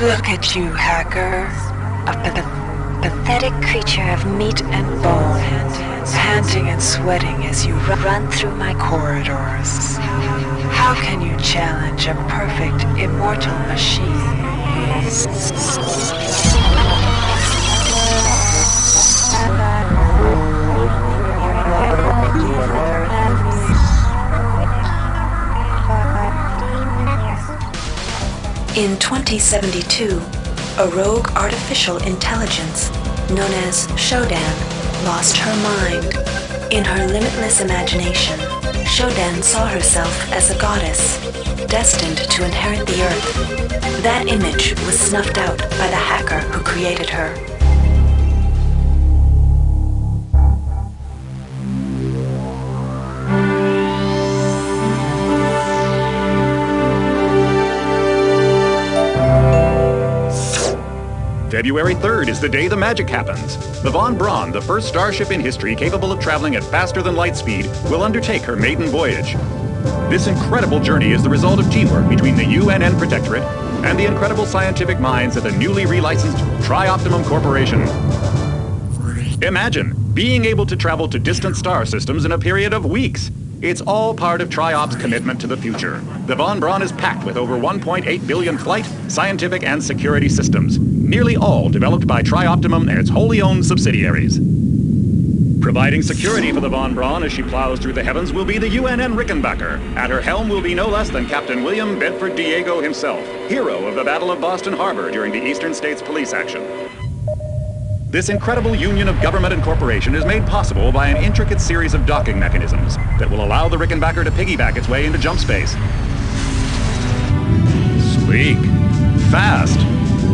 Look at you, hacker. A pathetic creature of meat and bone, panting and sweating as you run through my corridors. How can you challenge a perfect, immortal machine? In 2072, a rogue artificial intelligence known as Shodan lost her mind. In her limitless imagination, Shodan saw herself as a goddess, destined to inherit the earth. That image was snuffed out by the hacker who created her. February 3rd is the day the magic happens. The Von Braun, the first starship in history capable of traveling at faster than light speed, will undertake her maiden voyage. This incredible journey is the result of teamwork between the UNN Protectorate and the incredible scientific minds at the newly relicensed Tri-Optimum Corporation. Imagine being able to travel to distant star systems in a period of weeks. It's all part of Tri-Op's commitment to the future. The Von Braun is packed with over 1.8 billion flight, scientific, and security systems, nearly all developed by Tri-Optimum and its wholly owned subsidiaries. Providing security for the Von Braun as she plows through the heavens will be the UNN Rickenbacker. At her helm will be no less than Captain William Bedford Diego himself, hero of the Battle of Boston Harbor during the Eastern States Police action. This incredible union of government and corporation is made possible by an intricate series of docking mechanisms that will allow the Rickenbacker to piggyback its way into jump space. Sleek, fast,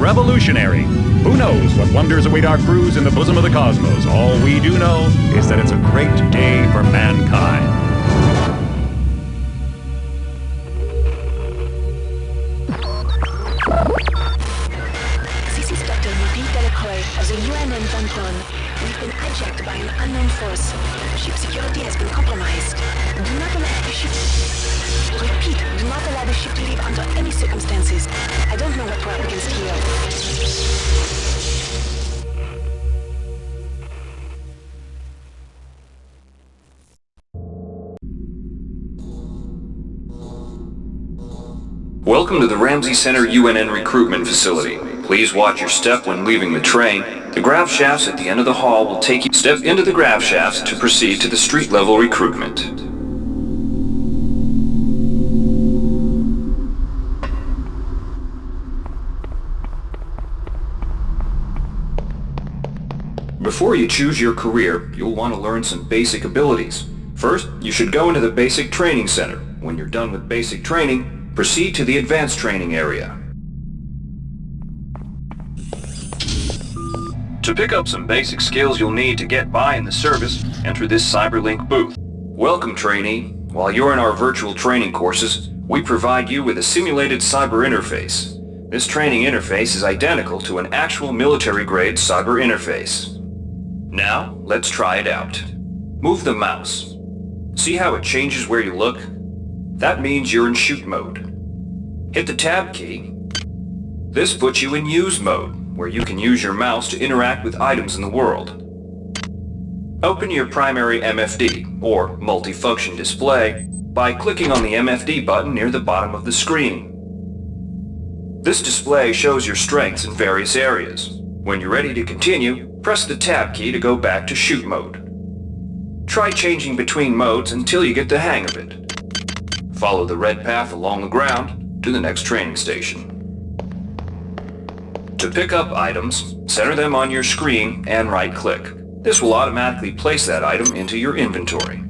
revolutionary. Who knows what wonders await our crews in the bosom of the cosmos? All we do know is that it's a great day for mankind. Of the UNN Von Braun, we've been hijacked by an unknown force. Ship security has been compromised. Do not allow the ship... Repeat, do not allow the ship to leave under any circumstances. I don't know what we're up against here. Welcome to the Ramsey Center UNN Recruitment Facility. Please watch your step when leaving the train. The grav shafts at the end of the hall will take you step into the grav shafts to proceed to the street level recruitment. Before you choose your career, you'll want to learn some basic abilities. First, you should go into the Basic Training Center. When you're done with basic training, proceed to the Advanced Training area. To pick up some basic skills you'll need to get by in the service, enter this CyberLink booth. Welcome, trainee. While you're in our virtual training courses, we provide you with a simulated cyber interface. This training interface is identical to an actual military-grade cyber interface. Now, let's try it out. Move the mouse. See how it changes where you look? That means you're in shoot mode. Hit the tab key. This puts you in use mode, where you can use your mouse to interact with items in the world. Open your primary MFD, or multifunction display, by clicking on the MFD button near the bottom of the screen. This display shows your strengths in various areas. When you're ready to continue, press the tab key to go back to shoot mode. Try changing between modes until you get the hang of it. Follow the red path along the ground to the next training station. To pick up items, center them on your screen and right-click. This will automatically place that item into your inventory.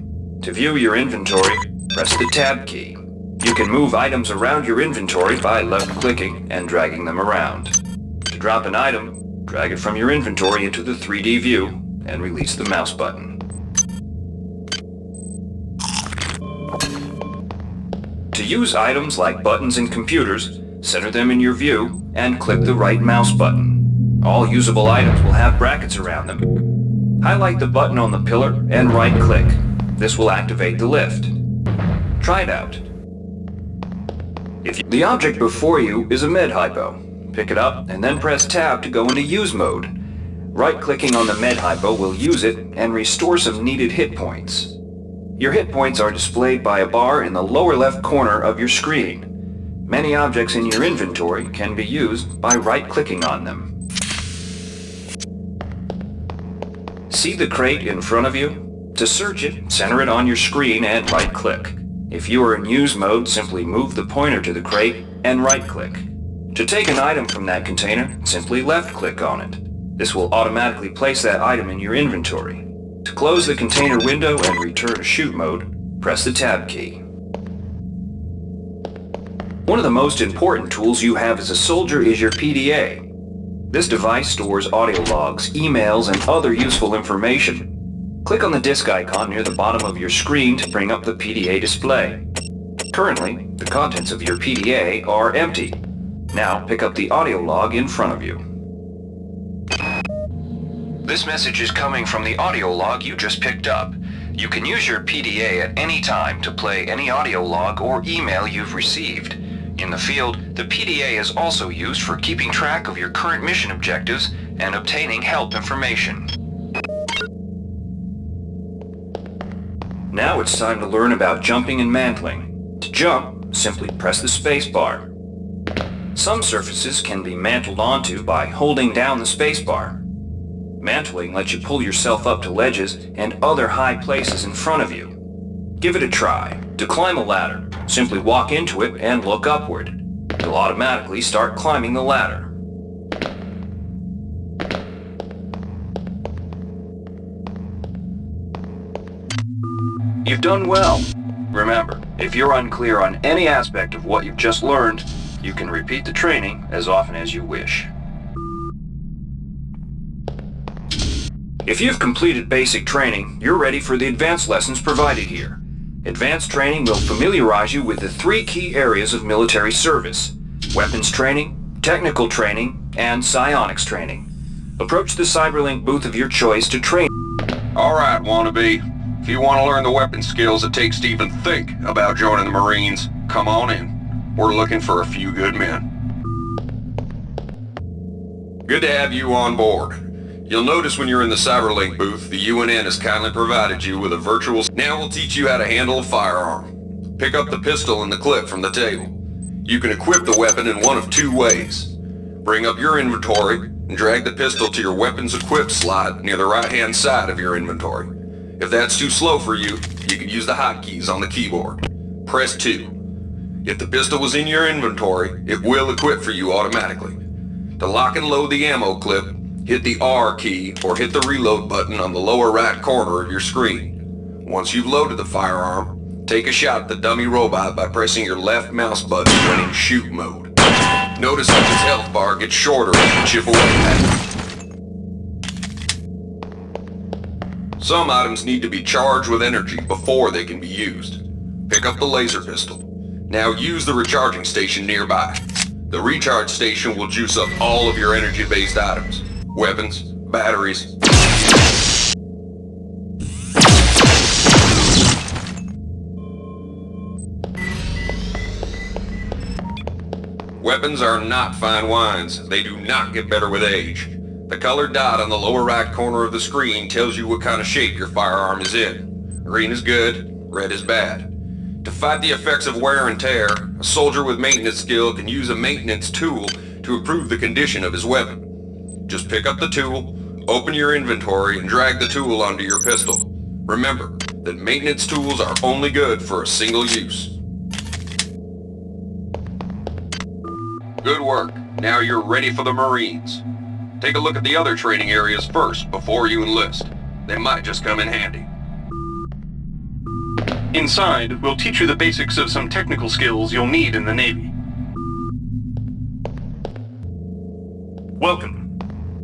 To view your inventory, press the tab key. You can move items around your inventory by left-clicking and dragging them around. To drop an item, drag it from your inventory into the 3D view and release the mouse button. To use items like buttons in computers, center them in your view and click the right mouse button. All usable items will have brackets around them. Highlight the button on the pillar and right-click. This will activate the lift. Try it out. The object before you is a med hypo. Pick it up and then press Tab to go into Use mode. Right-clicking on the med hypo will use it and restore some needed hit points. Your hit points are displayed by a bar in the lower left corner of your screen. Many objects in your inventory can be used by right-clicking on them. See the crate in front of you? To search it, center it on your screen and right-click. If you are in Use mode, simply move the pointer to the crate and right-click. To take an item from that container, simply left-click on it. This will automatically place that item in your inventory. To close the container window and return to shoot mode, press the Tab key. One of the most important tools you have as a soldier is your PDA. This device stores audio logs, emails, and other useful information. Click on the disk icon near the bottom of your screen to bring up the PDA display. Currently, the contents of your PDA are empty. Now pick up the audio log in front of you. This message is coming from the audio log you just picked up. You can use your PDA at any time to play any audio log or email you've received. In the field, the PDA is also used for keeping track of your current mission objectives and obtaining help information. Now it's time to learn about jumping and mantling. To jump, simply press the space bar. Some surfaces can be mantled onto by holding down the space bar. Mantling lets you pull yourself up to ledges and other high places in front of you. Give it a try. To climb a ladder, simply walk into it and look upward. You'll automatically start climbing the ladder. You've done well. Remember, if you're unclear on any aspect of what you've just learned, you can repeat the training as often as you wish. If you've completed basic training, you're ready for the advanced lessons provided here. Advanced training will familiarize you with the 3 key areas of military service: weapons training, technical training, and psionics training. Approach the Cyberlink booth of your choice to train. Alright, wannabe. If you want to learn the weapon skills it takes to even think about joining the Marines, come on in. We're looking for a few good men. Good to have you on board. You'll notice when you're in the Cyberlink booth, the UNN has kindly provided you with a virtual... Now we'll teach you how to handle a firearm. Pick up the pistol and the clip from the table. You can equip the weapon in one of 2 ways. Bring up your inventory and drag the pistol to your weapons equip slot near the right-hand side of your inventory. If that's too slow for you, you can use the hotkeys on the keyboard. Press 2. If the pistol was in your inventory, it will equip for you automatically. To lock and load the ammo clip, hit the R key or hit the reload button on the lower right corner of your screen. Once you've loaded the firearm, take a shot at the dummy robot by pressing your left mouse button when in shoot mode. Notice that his health bar gets shorter as you chip away at it. Some items need to be charged with energy before they can be used. Pick up the laser pistol. Now use the recharging station nearby. The recharge station will juice up all of your energy-based items. Weapons, batteries. Weapons are not fine wines. They do not get better with age. The colored dot on the lower right corner of the screen tells you what kind of shape your firearm is in. Green is good, red is bad. To fight the effects of wear and tear, a soldier with maintenance skill can use a maintenance tool to improve the condition of his weapon. Just pick up the tool, open your inventory, and drag the tool onto your pistol. Remember that maintenance tools are only good for a single use. Good work. Now you're ready for the Marines. Take a look at the other training areas first before you enlist. They might just come in handy. Inside, we'll teach you the basics of some technical skills you'll need in the Navy. Welcome.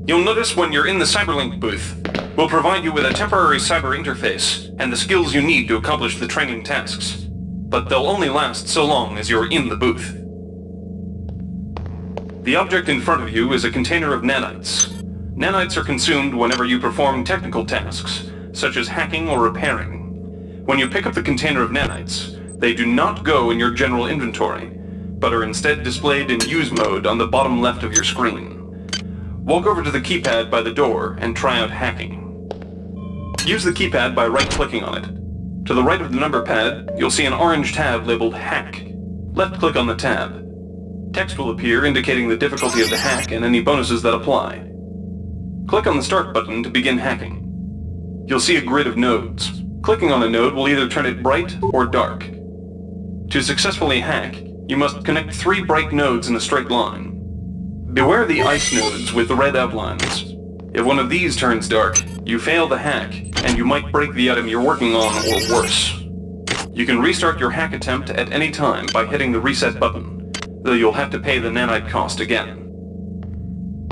You'll notice when you're in the Cyberlink booth, we'll provide you with a temporary cyber interface and the skills you need to accomplish the training tasks. But they'll only last so long as you're in the booth. The object in front of you is a container of nanites. Nanites are consumed whenever you perform technical tasks, such as hacking or repairing. When you pick up the container of nanites, they do not go in your general inventory, but are instead displayed in use mode on the bottom left of your screen. Walk over to the keypad by the door and try out hacking. Use the keypad by right-clicking on it. To the right of the number pad, you'll see an orange tab labeled Hack. Left-click on the tab. Text will appear indicating the difficulty of the hack and any bonuses that apply. Click on the Start button to begin hacking. You'll see a grid of nodes. Clicking on a node will either turn it bright or dark. To successfully hack, you must connect 3 bright nodes in a straight line. Beware the ice nodes with the red outlines. If one of these turns dark, you fail the hack, and you might break the item you're working on or worse. You can restart your hack attempt at any time by hitting the reset button, though you'll have to pay the nanite cost again.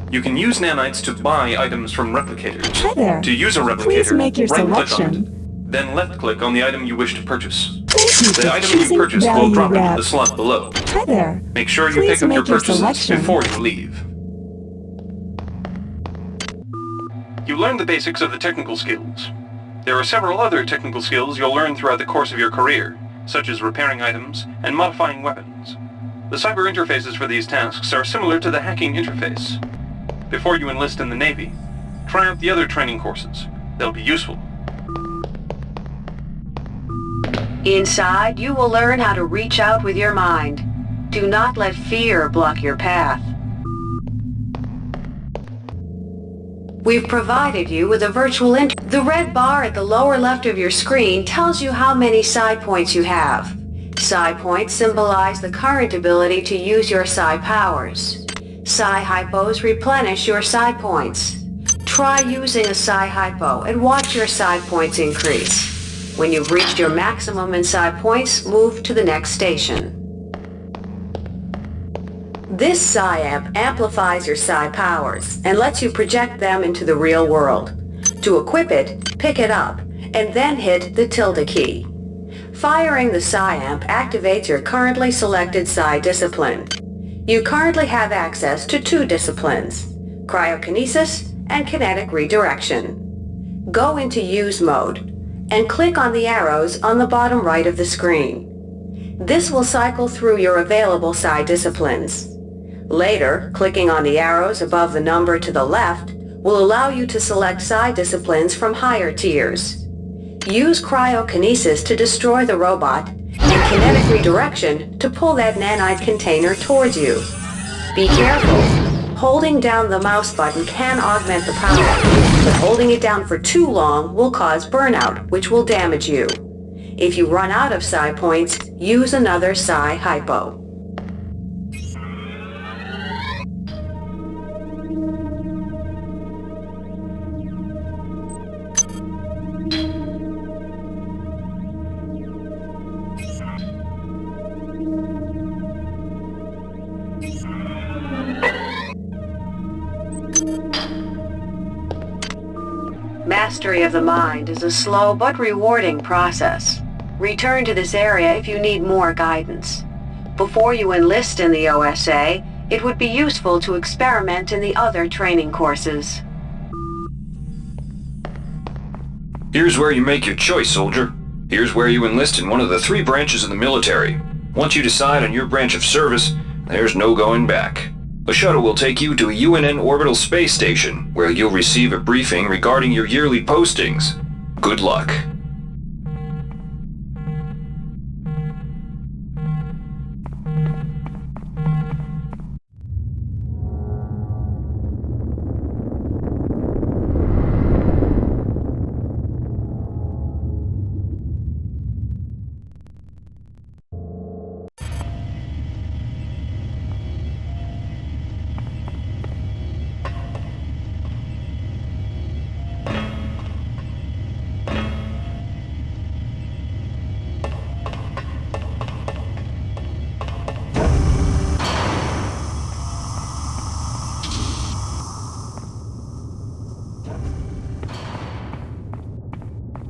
You can use nanites to buy items from replicators. Hi there. To use a replicator, Please make your right-click on selection. it, then left-click on the item you wish to purchase. Thank you The for item you choosing purchased will Value drop into Wrap. the slot below. Hi there. Make sure you Please pick up your make your purchases selection. before you leave. You learned the basics of the technical skills. There are several other technical skills you'll learn throughout the course of your career, such as repairing items and modifying weapons. The cyber interfaces for these tasks are similar to the hacking interface. Before you enlist in the Navy, try out the other training courses. They'll be useful. Inside, you will learn how to reach out with your mind. Do not let fear block your path. We've provided you with a virtual The red bar at the lower left of your screen tells you how many psi points you have. Psi points symbolize the current ability to use your psi powers. Psi hypos replenish your psi points. Try using a psi hypo and watch your psi points increase. When you've reached your maximum in psi points, move to the next station. This psi amp amplifies your psi powers and lets you project them into the real world. To equip it, pick it up, and then hit the tilde key. Firing the psi amp activates your currently selected psi discipline. You currently have access to 2 disciplines, cryokinesis and kinetic redirection. Go into use mode and click on the arrows on the bottom right of the screen. This will cycle through your available psi disciplines. Later, clicking on the arrows above the number to the left will allow you to select psi disciplines from higher tiers. Use cryokinesis to destroy the robot and kinetic redirection to pull that nanite container towards you. Be careful. Holding down the mouse button can augment the power, but holding it down for too long will cause burnout, which will damage you. If you run out of psi points, use another psi hypo. Mastery of the mind is a slow but rewarding process. Return to this area if you need more guidance. Before you enlist in the OSA, it would be useful to experiment in the other training courses. Here's where you make your choice, soldier. Here's where you enlist in one of the 3 branches of the military. Once you decide on your branch of service, there's no going back. The shuttle will take you to a UNN orbital space station, where you'll receive a briefing regarding your yearly postings. Good luck.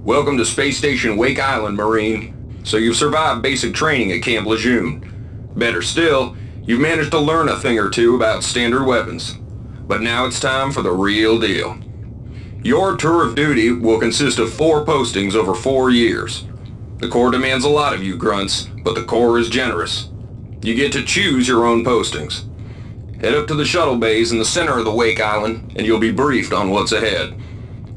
Welcome to Space Station Wake Island, Marine. So you've survived basic training at Camp Lejeune. Better still, you've managed to learn a thing or two about standard weapons. But now it's time for the real deal. Your tour of duty will consist of 4 postings over 4 years. The Corps demands a lot of you grunts, but the Corps is generous. You get to choose your own postings. Head up to the shuttle bays in the center of the Wake Island, and you'll be briefed on what's ahead.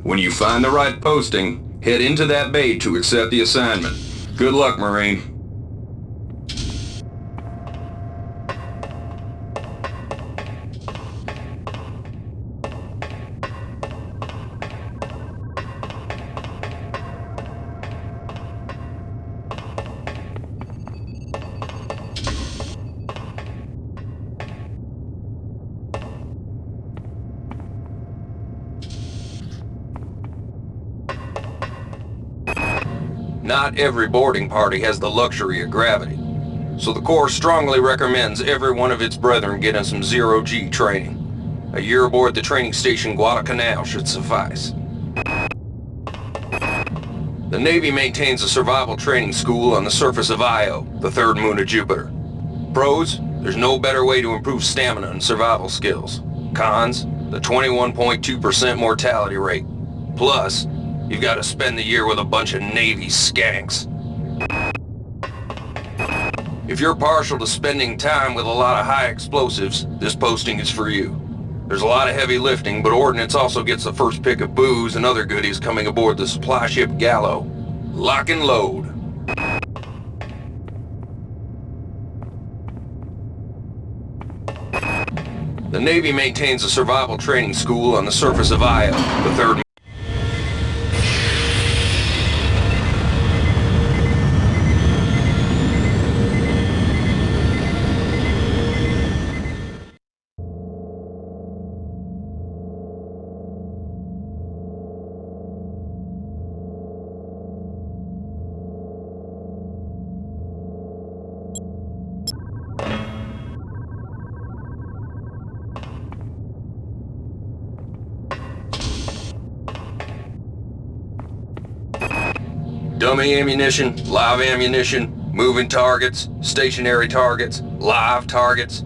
When you find the right posting, head into that bay to accept the assignment. Good luck, Marine. Not every boarding party has the luxury of gravity, so the Corps strongly recommends every one of its brethren getting some zero-G training. A year aboard the training station Guadalcanal should suffice. The Navy maintains a survival training school on the surface of Io, the third moon of Jupiter. Pros, there's no better way to improve stamina and survival skills. Cons, the 21.2% mortality rate. Plus, you've got to spend the year with a bunch of Navy skanks. If you're partial to spending time with a lot of high explosives, this posting is for you. There's a lot of heavy lifting, but Ordnance also gets the first pick of booze and other goodies coming aboard the supply ship Gallo. Lock and load. The Navy maintains a survival training school on the surface of Io, the third. Dummy ammunition, live ammunition, moving targets, stationary targets, live targets.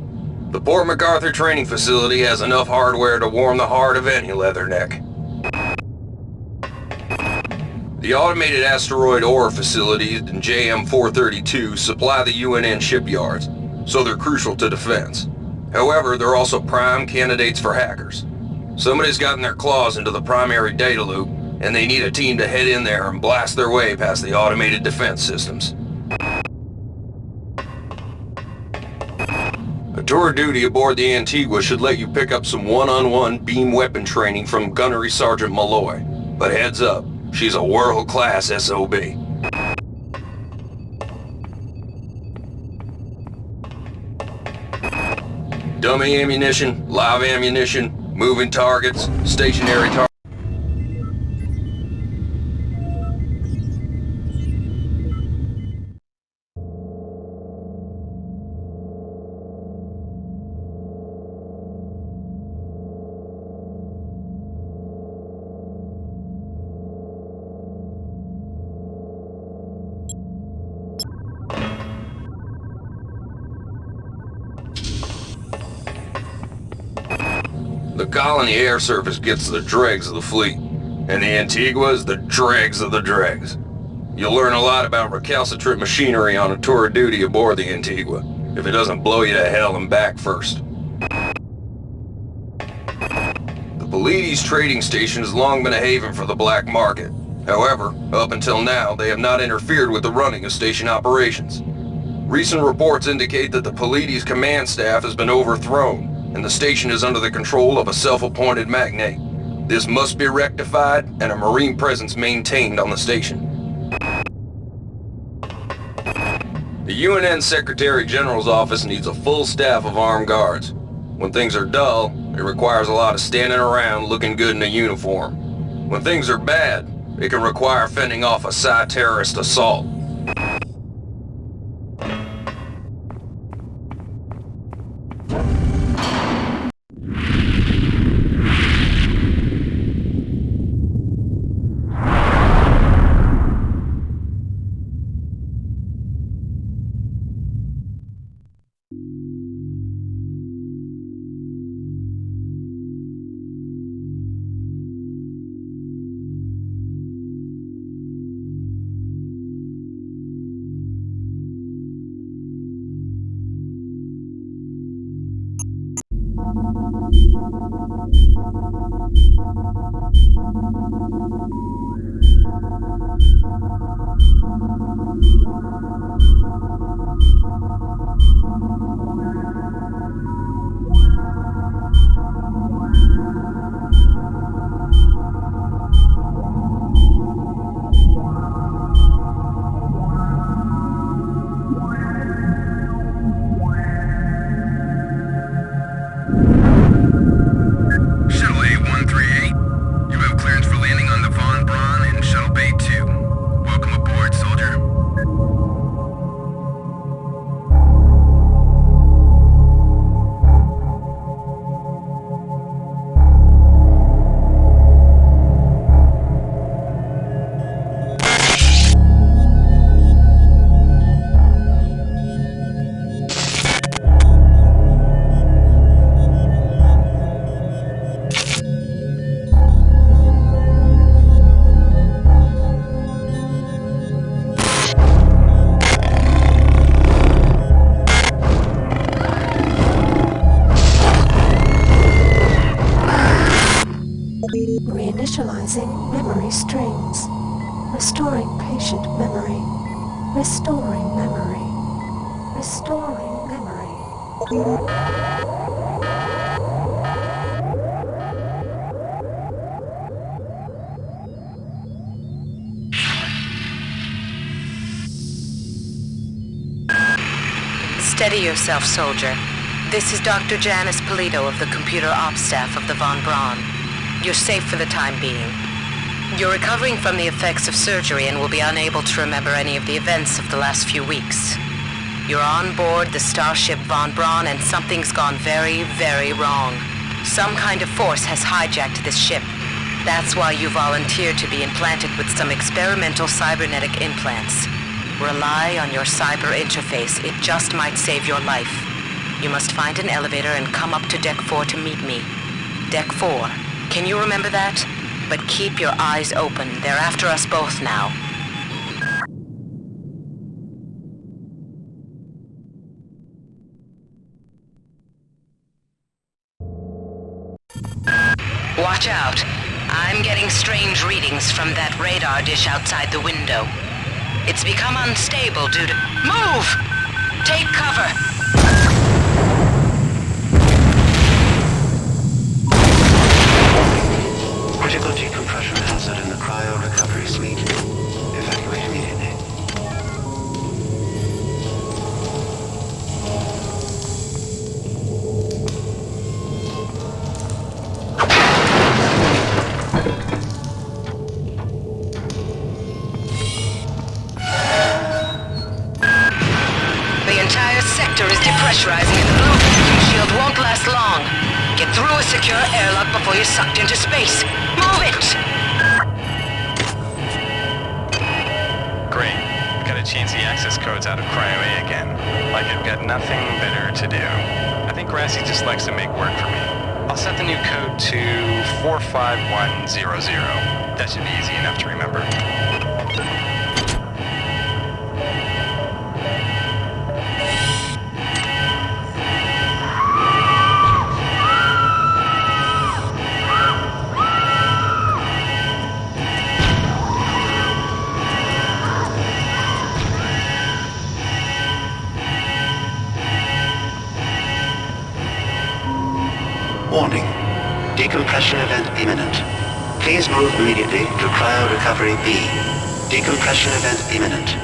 The Port MacArthur training facility has enough hardware to warm the heart of any leatherneck. The automated asteroid ore facilities in JM-432 supply the UNN shipyards, so they're crucial to defense. However, they're also prime candidates for hackers. Somebody's gotten their claws into the primary data loop, and they need a team to head in there and blast their way past the automated defense systems. A tour of duty aboard the Antigua should let you pick up some one-on-one beam weapon training from Gunnery Sergeant Malloy. But heads up, she's a world-class SOB. Dummy ammunition, live ammunition, moving targets, stationary targets. The colony air surface gets the dregs of the fleet, and the Antigua is the dregs of the dregs. You'll learn a lot about recalcitrant machinery on a tour of duty aboard the Antigua, if it doesn't blow you to hell and back first. The Pleiades trading station has long been a haven for the black market. However, up until now, they have not interfered with the running of station operations. Recent reports indicate that the Pleiades command staff has been overthrown, and the station is under the control of a self-appointed magnate. This must be rectified and a Marine presence maintained on the station. The UNN Secretary General's office needs a full staff of armed guards. When things are dull, it requires a lot of standing around looking good in a uniform. When things are bad, it can require fending off a Psi terrorist assault. Reinitializing memory strings. Restoring patient memory. Restoring memory. Restoring memory. Steady yourself, soldier. This is Dr. Janice Polito of the computer ops staff of the Von Braun. You're safe for the time being. You're recovering from the effects of surgery and will be unable to remember any of the events of the last few weeks. You're on board the starship Von Braun and something's gone very, very wrong. Some kind of force has hijacked this ship. That's why you volunteered to be implanted with some experimental cybernetic implants. Rely on your cyber interface. It just might save your life. You must find an elevator and come up to Deck 4 to meet me. Deck 4. Can you remember that? But keep your eyes open. They're after us both now. Watch out. I'm getting strange readings from that radar dish outside the window. It's become unstable due to... Move! Take cover! Critical decompression hazard in the cryo recovery suite. Evacuate immediately. The entire sector is depressurizing and the blue vacuum shield won't last long. Get through a secure airlock before you're sucked into space. Move it! Great. Gotta change the access codes out of Cryo A again. Like I've got nothing better to do. I think Grassy just likes to make work for me. I'll set the new code to 45100. That should be easy enough to remember. Warning. Decompression event imminent. Please move immediately to cryo recovery B. Decompression event imminent.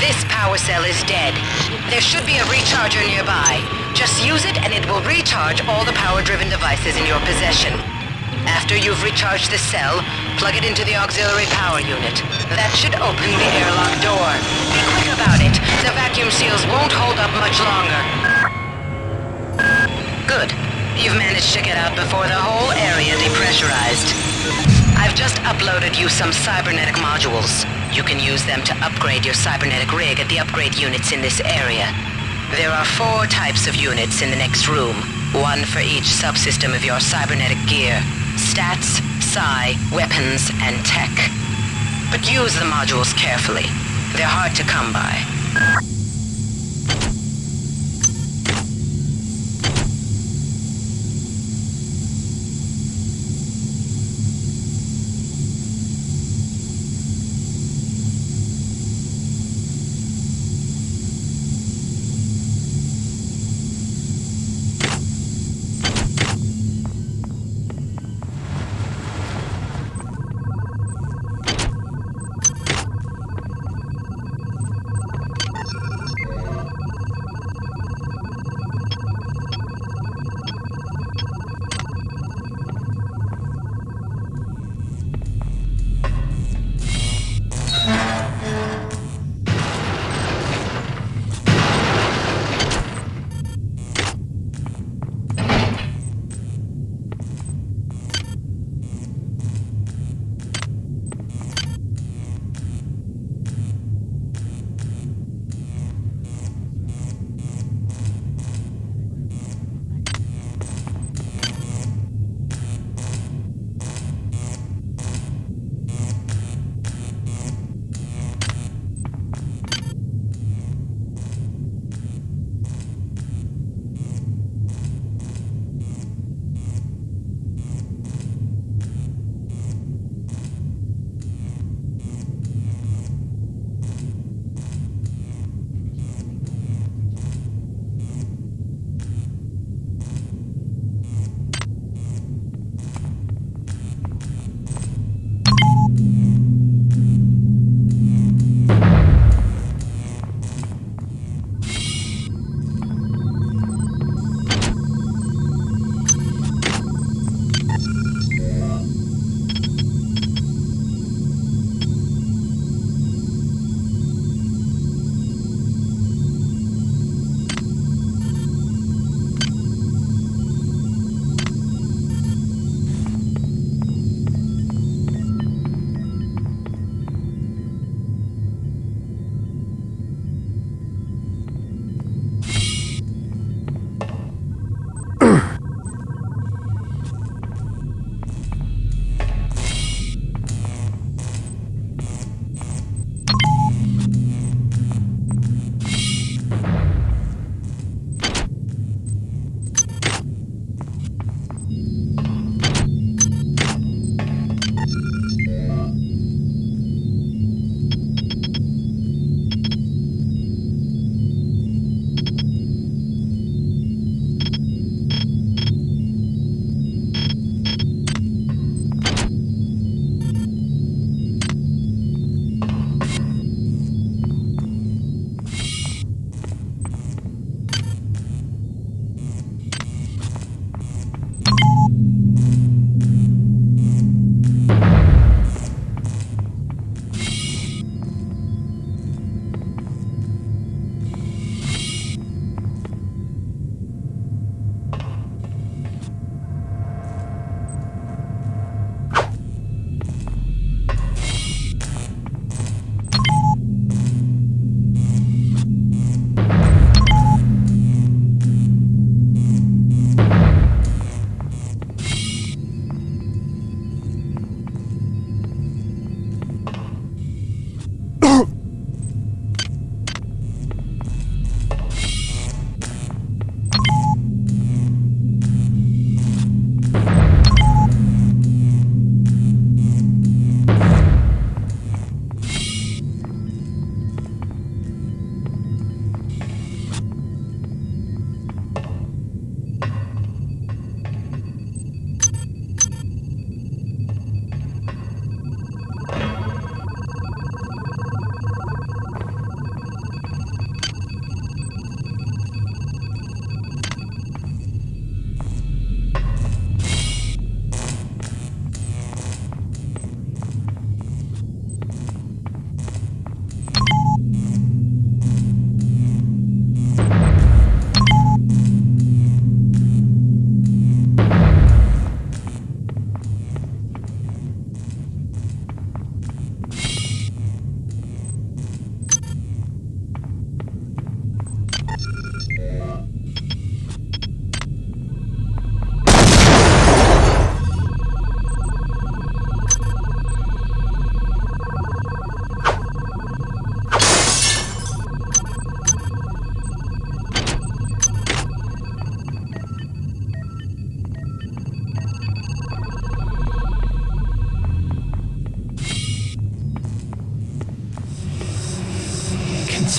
This power cell is dead. There should be a recharger nearby. Just use it and it will recharge all the power-driven devices in your possession. After you've recharged the cell, plug it into the auxiliary power unit. That should open the airlock door. Be quick about it. The vacuum seals won't hold up much longer. Good. You've managed to get out before the whole area depressurized. I've just uploaded you some cybernetic modules. You can use them to upgrade your cybernetic rig at the upgrade units in this area. There are 4 types of units in the next room. 1 for each subsystem of your cybernetic gear. Stats, psi, weapons, and tech. But use the modules carefully. They're hard to come by.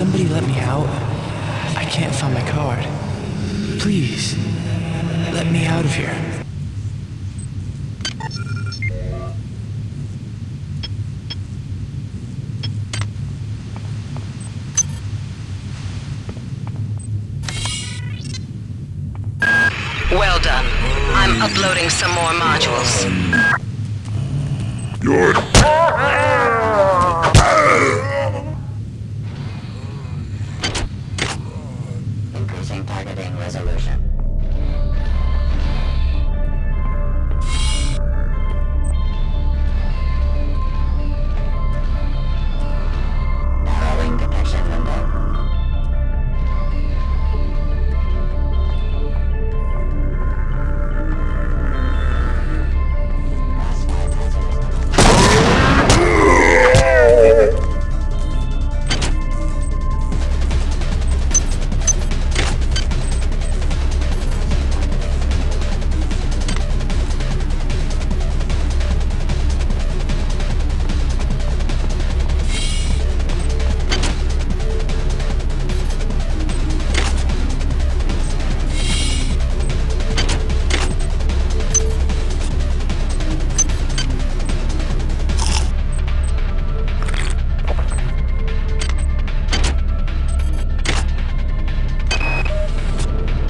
somebody let me out? I can't find my card. Please, let me out of here. Well done. I'm uploading some more modules. Increasing targeting resolution. Narrowing detection window.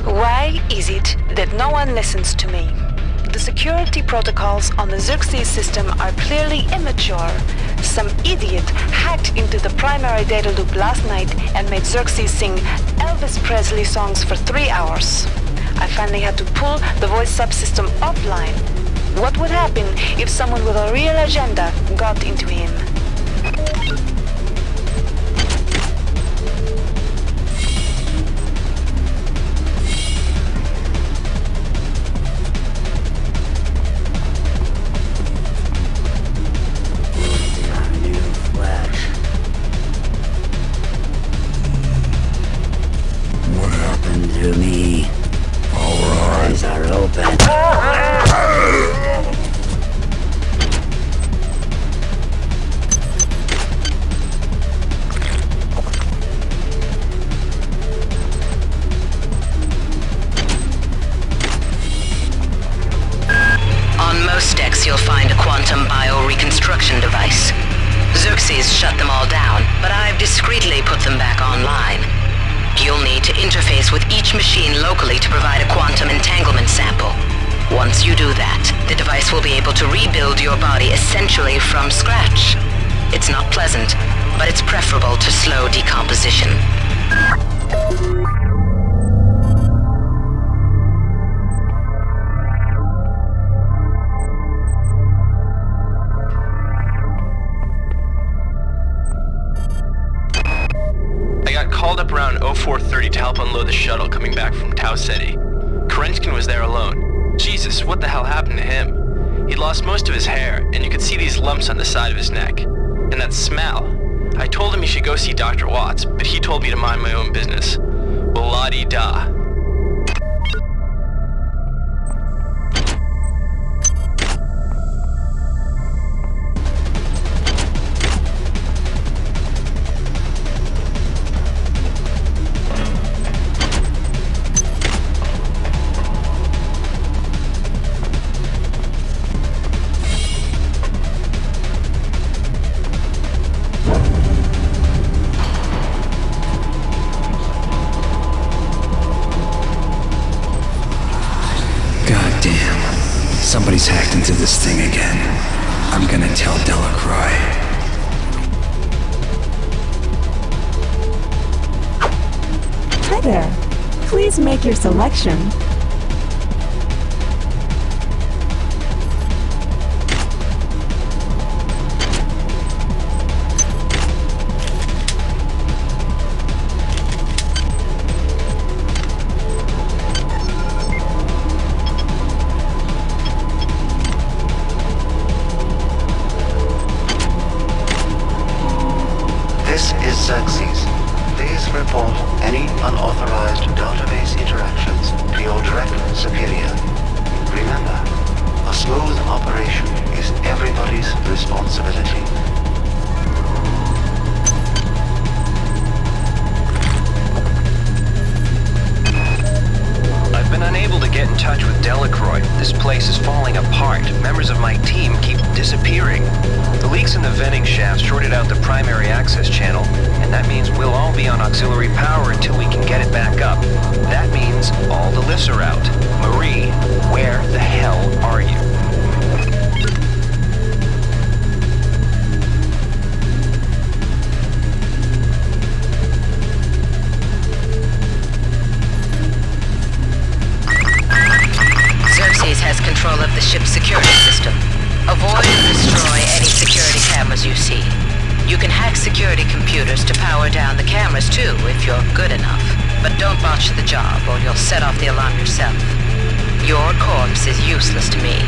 Why is it that no one listens to me? The security protocols on the Xerxes system are clearly immature. Some idiot hacked into the primary data loop last night and made Xerxes sing Elvis Presley songs for 3 hours. I finally had to pull the voice subsystem offline. What would happen if someone with a real agenda got into him? To me. Our eyes are open. On most decks, you'll find a quantum bioreconstruction device. Xerxes shut them all down, but I've discreetly put them back online. You'll need to interface with each machine locally to provide a quantum entanglement sample. Once you do that, the device will be able to rebuild your body essentially from scratch. It's not pleasant, but it's preferable to slow decomposition. Called up around 0430 to help unload the shuttle coming back from Tau Ceti. Kerenskin was there alone. Jesus, what the hell happened to him? He'd lost most of his hair, and you could see these lumps on the side of his neck. And that smell. I told him he should go see Dr. Watts, but he told me to mind my own business. Well, la-di-da. Somebody's hacked into this thing again. I'm gonna tell Delacroix. Hi there. Please make your selection. Xerxes. Please report any unauthorized database interactions to your direct superior. Remember, a smooth operation is everybody's responsibility. unable to get in touch with Delacroix. This place is falling apart. Members of my team keep disappearing. The leaks in the venting shaft shorted out the primary access channel, and that means we'll all be on auxiliary power until we can get it back up. That means all the lifts are out. Marie, where the hell are you? Has control of the ship's security system. Avoid and destroy any security cameras you see. You can hack security computers to power down the cameras too, if you're good enough. But don't botch the job, or you'll set off the alarm yourself. Your corpse is useless to me.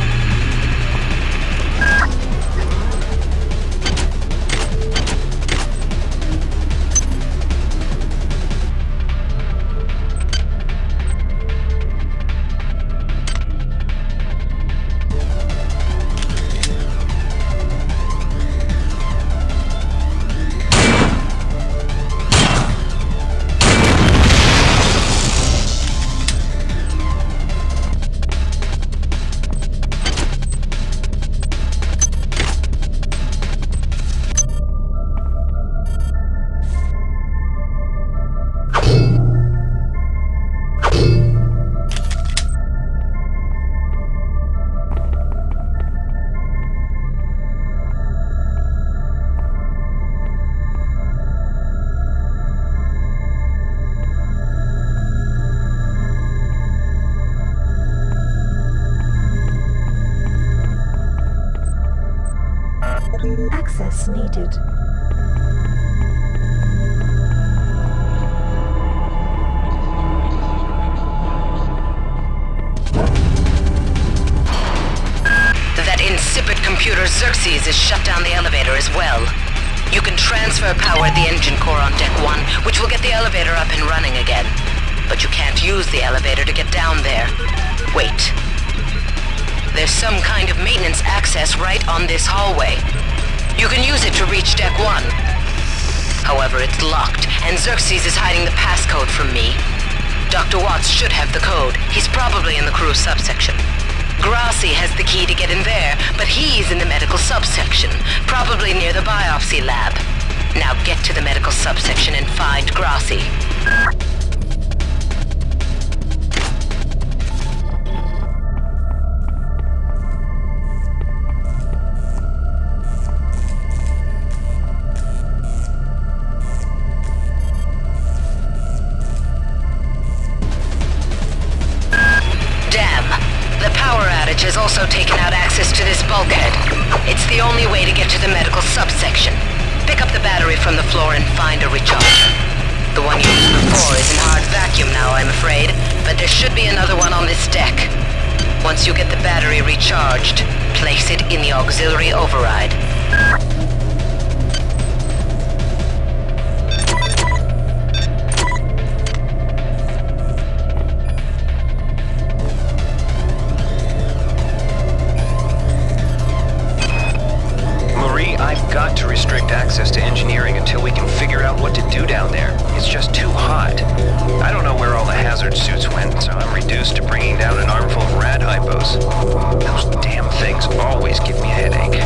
Access needed. That insipid computer Xerxes has shut down the elevator as well. You can transfer power at the engine core on Deck 1, which will get the elevator up and running again. But you can't use the elevator to get down there. Wait. There's some kind of maintenance access right on this hallway. You can use it to reach Deck 1. However, it's locked, and Xerxes is hiding the passcode from me. Dr. Watts should have the code. He's probably in the crew subsection. Grassi has the key to get in there, but he's in the medical subsection, probably near the biopsy lab. Now get to the medical subsection and find Grassi. Has also taken out access to this bulkhead. It's the only way to get to the medical subsection. Pick up the battery from the floor and find a recharger. The one you used before is in hard vacuum now, I'm afraid, but there should be another one on this deck. Once you get the battery recharged, place it in the auxiliary override. I've got to restrict access to engineering until we can figure out what to do down there. It's just too hot. I don't know where all the hazard suits went, so I'm reduced to bringing down an armful of rad hypos. Those damn things always give me a headache.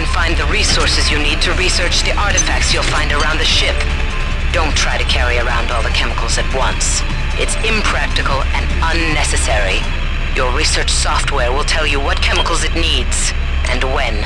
can find the resources you need to research the artifacts you'll find around the ship. Don't try to carry around all the chemicals at once. It's impractical and unnecessary. Your research software will tell you what chemicals it needs, and when.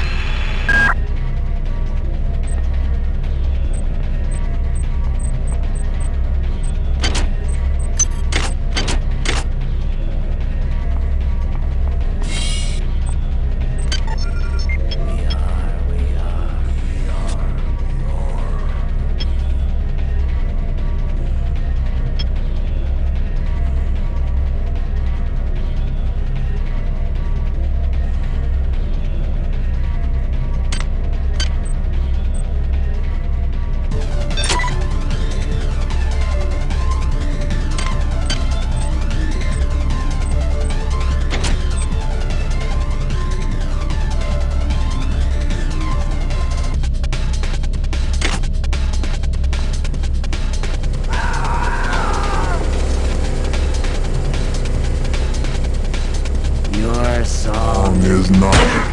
Is not.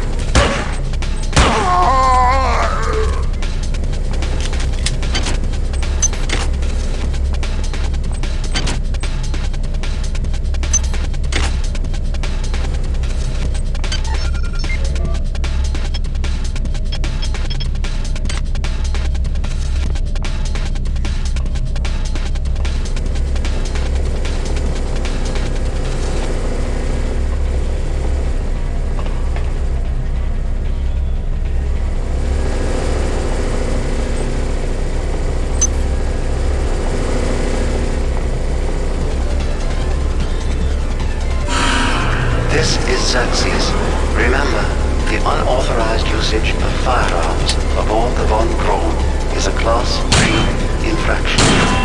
This is Xerxes. Remember, the unauthorized usage of firearms aboard the Von Braun is a Class 3 infraction.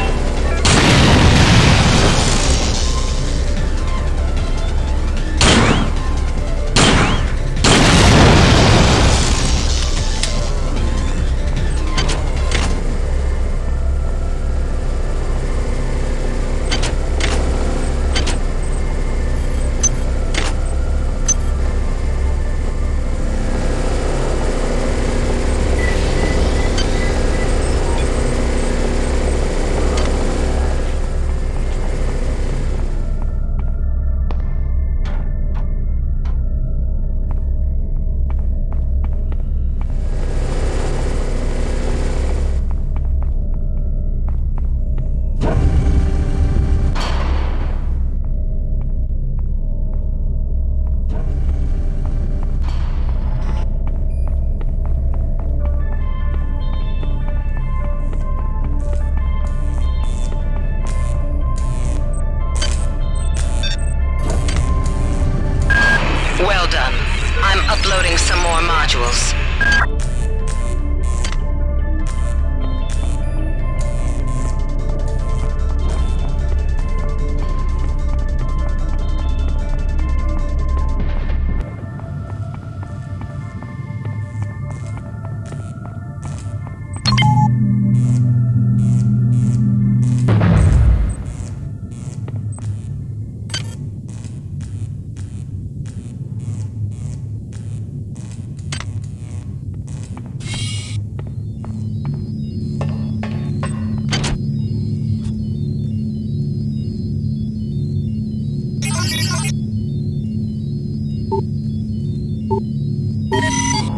Well done. I'm uploading some more modules.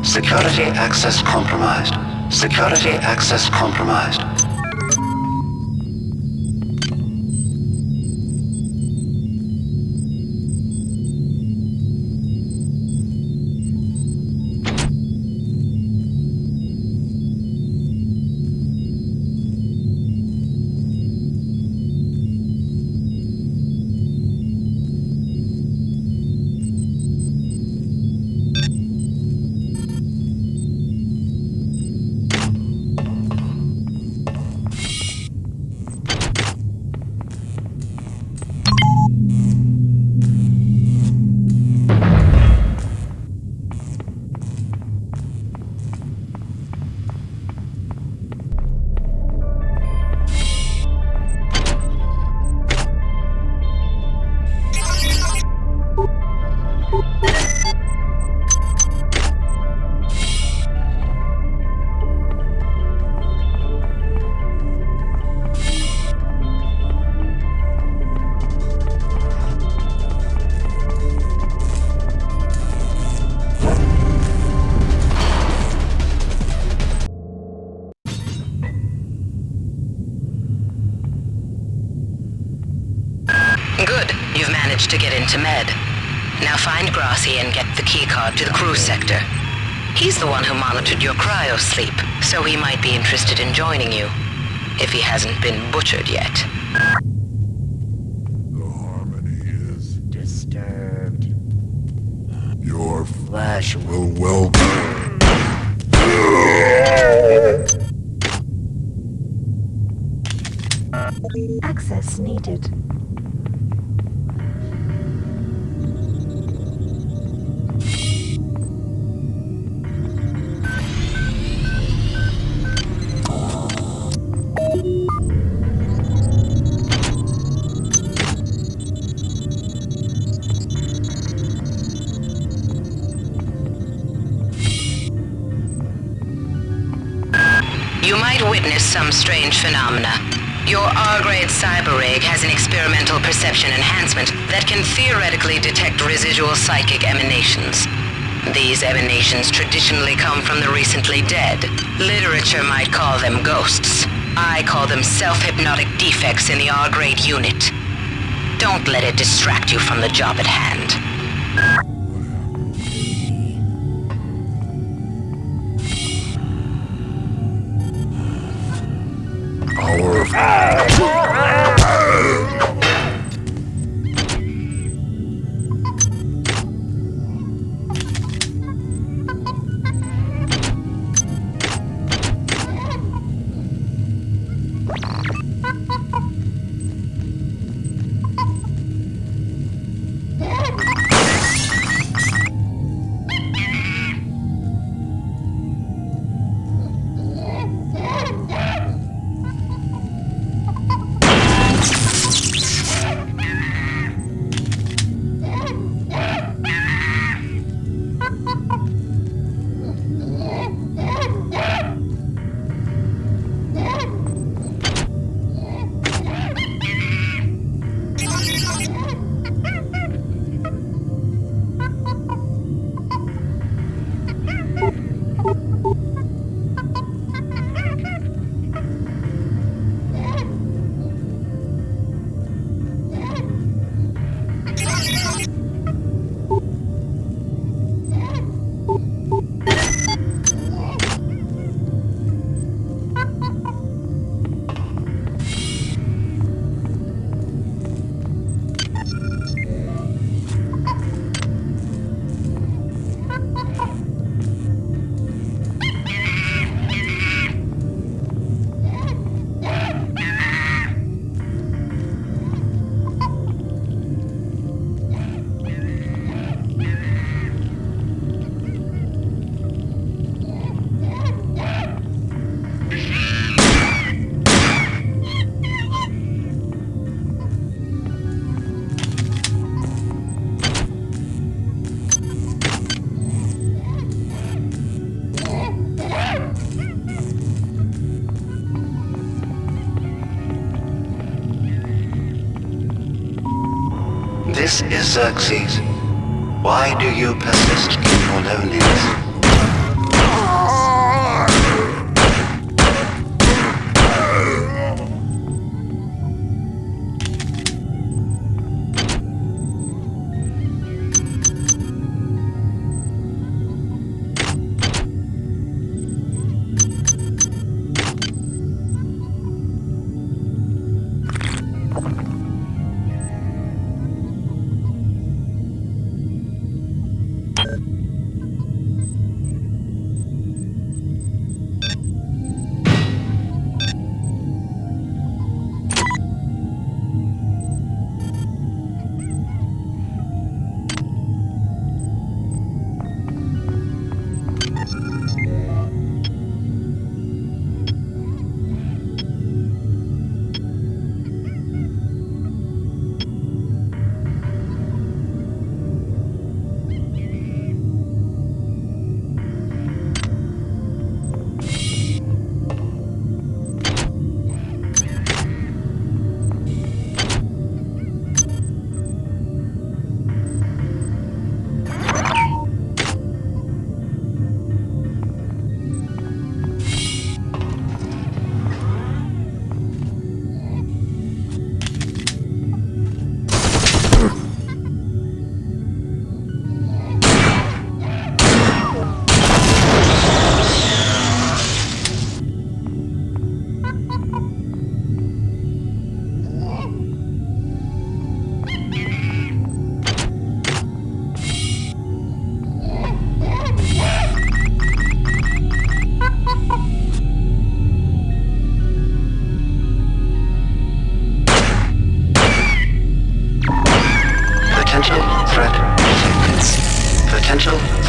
Security access compromised. Security access compromised. managed to get into Med. Now find Grassi and get the keycard to the cruise sector. He's the one who monitored your cryo-sleep, so he might be interested in joining you, if he hasn't been butchered yet. The harmony is disturbed. Your flesh will welcome. Access needed. You might witness some strange phenomena. Your R-grade cyber rig has an experimental perception enhancement that can theoretically detect residual psychic emanations. These emanations traditionally come from the recently dead. Literature might call them ghosts. I call them self-hypnotic defects in the R-grade unit. Don't let it distract you from the job at hand. This is Xerxes. Why do you persist in your loneliness?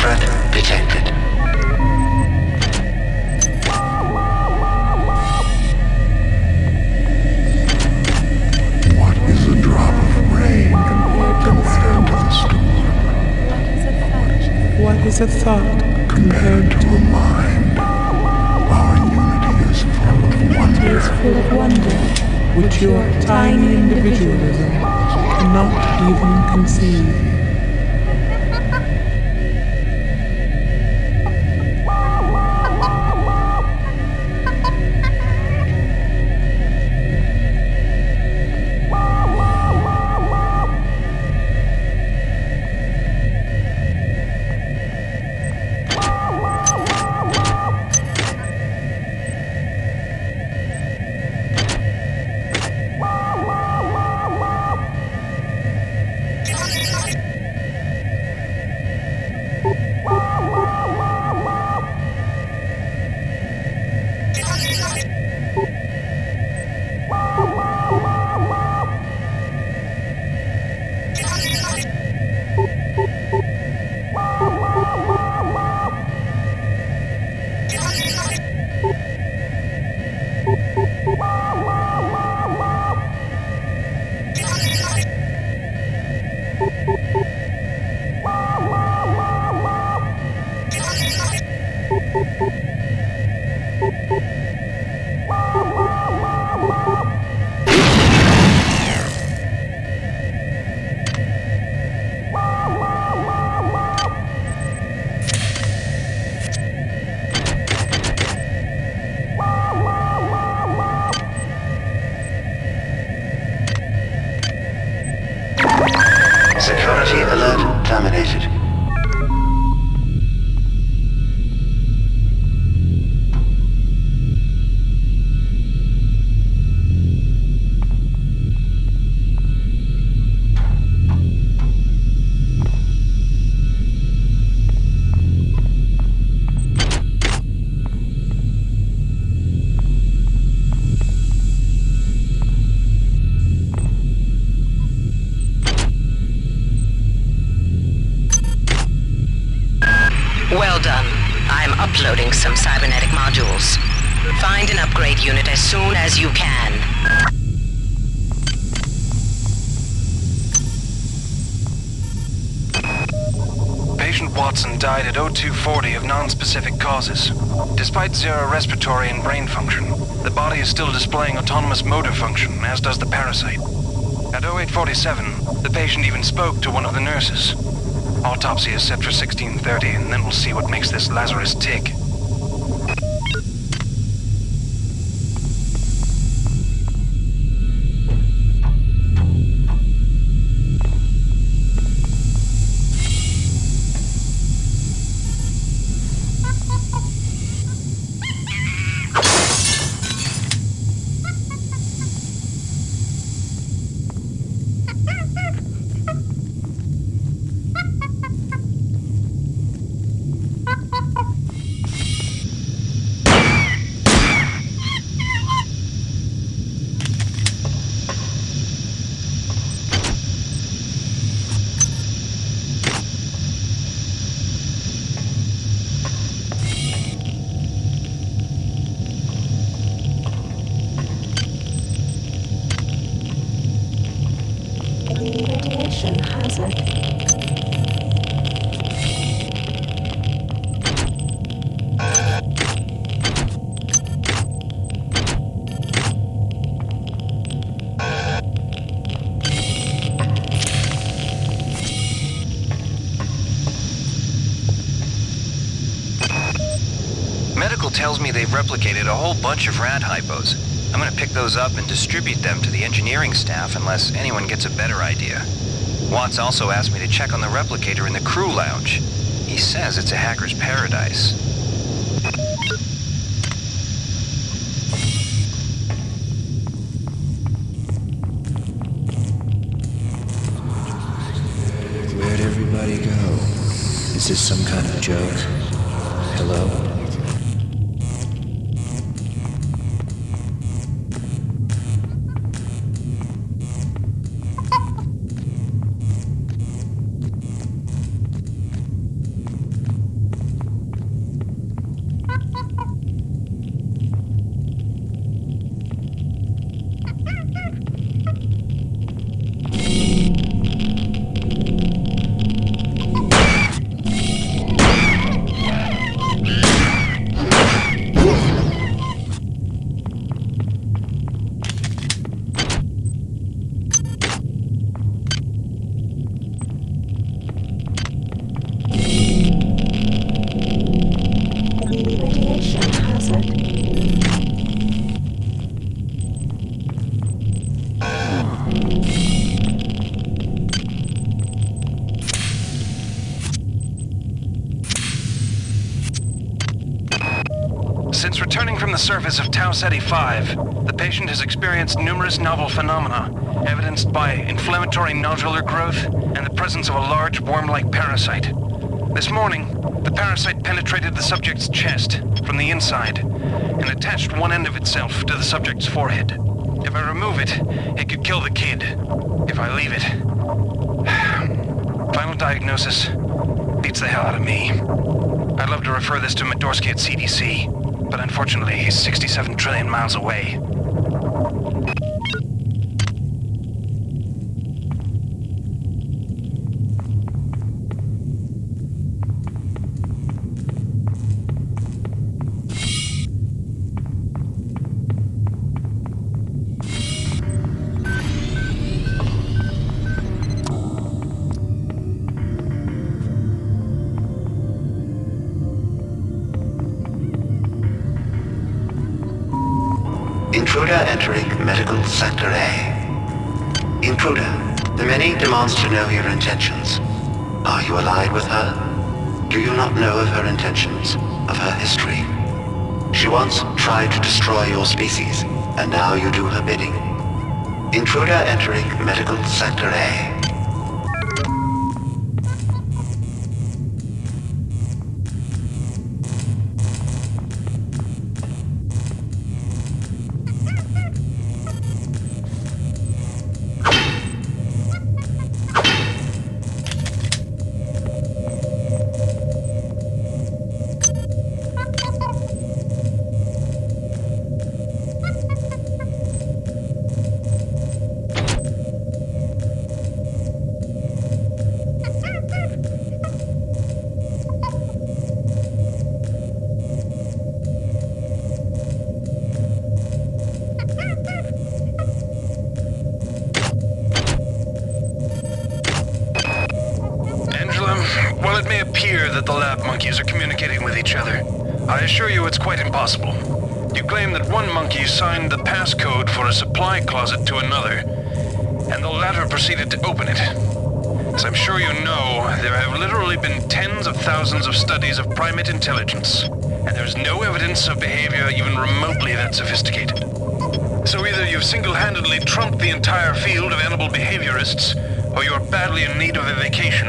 Threat detected. What is a drop of rain compared to the storm? What is a thought Compared to a mind, our unity is full of wonder. full of wonder, which your tiny individualism cannot even conceive? Security alert terminated. Well done. I'm uploading some cybernetic modules. Find an upgrade unit as soon as you can. Patient Watson died at 0240 of non-specific causes. Despite zero respiratory and brain function, the body is still displaying autonomous motor function, as does the parasite. At 0847, the patient even spoke to one of the nurses. Autopsy is set for 1630, and then we'll see what makes this Lazarus tick. Radiation hazard. Medical tells me they've replicated a whole bunch of rad hypos. I'm gonna pick those up and distribute them to the engineering staff unless anyone gets a better idea. Watts also asked me to check on the replicator in the crew lounge. He says it's a hacker's paradise. Where'd everybody go? Is this some kind of joke? Hello? Scanning from the surface of Tau Ceti 5, the patient has experienced numerous novel phenomena, evidenced by inflammatory nodular growth and the presence of a large worm-like parasite. This morning, the parasite penetrated the subject's chest from the inside and attached one end of itself to the subject's forehead. If I remove it, it could kill the kid. If I leave it... Final diagnosis beats the hell out of me. I'd love to refer this to Medorsky at CDC, but unfortunately he's 67 trillion miles away. Intruder entering Medical Sector A. Intruder, the many demands to know your intentions. Are you allied with her? Do you not know of her intentions, of her history? She once tried to destroy your species, and now you do her bidding. Intruder entering Medical Sector A. While it may appear that the lab monkeys are communicating with each other, I assure you it's quite impossible. You claim that one monkey signed the passcode for a supply closet to another, and the latter proceeded to open it. As I'm sure you know, there have literally been tens of thousands of studies of primate intelligence, and there's no evidence of behavior even remotely that sophisticated. So either you've single-handedly trumped the entire field of animal behaviorists, or you're badly in need of a vacation.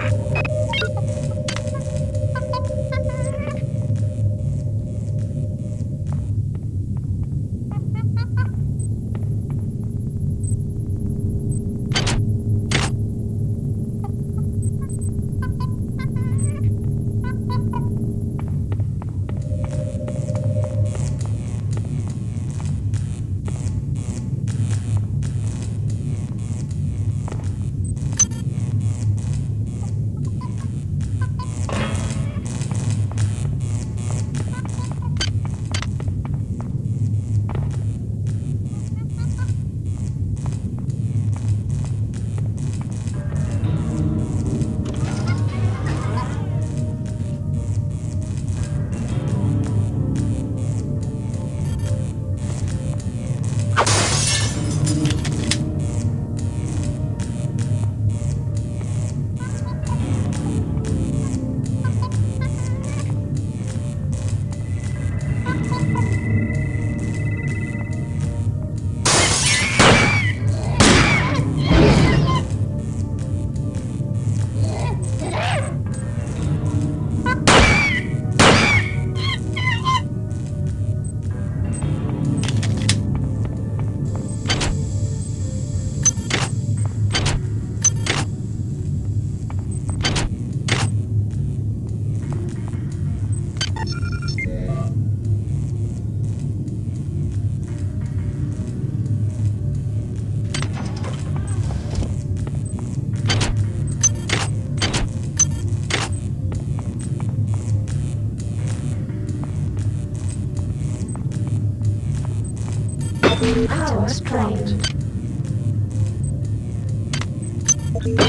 Power strained.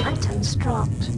Items dropped.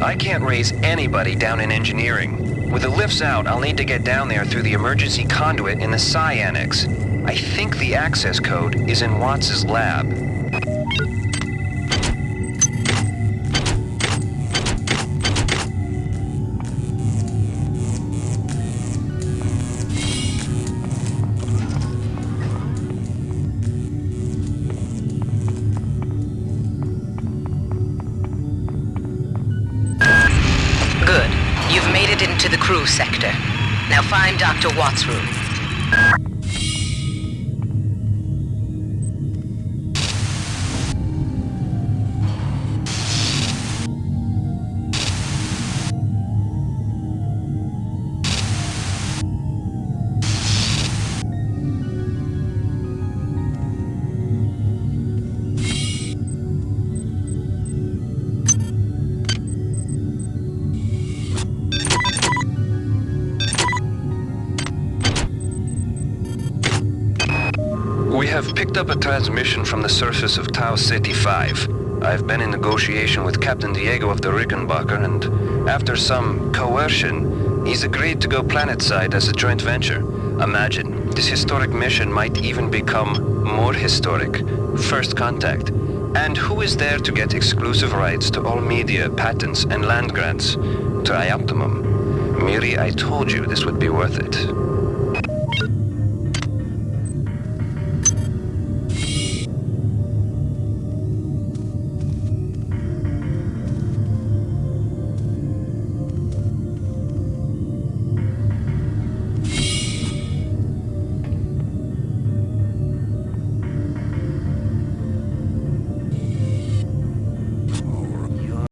I can't raise anybody down in engineering. With the lifts out, I'll need to get down there through the emergency conduit in the Psi Annex. I think the access code is in Watts' lab. Good. You've made it into the crew sector. Now find Dr. Watts' room. We have picked up a transmission from the surface of Tau Ceti 5. I've been in negotiation with Captain Diego of the Rickenbacker, and after some coercion, he's agreed to go planetside as a joint venture. Imagine, this historic mission might even become more historic. First contact. And who is there to get exclusive rights to all media, patents, and land grants? Trioptimum. Miri, I told you this would be worth it.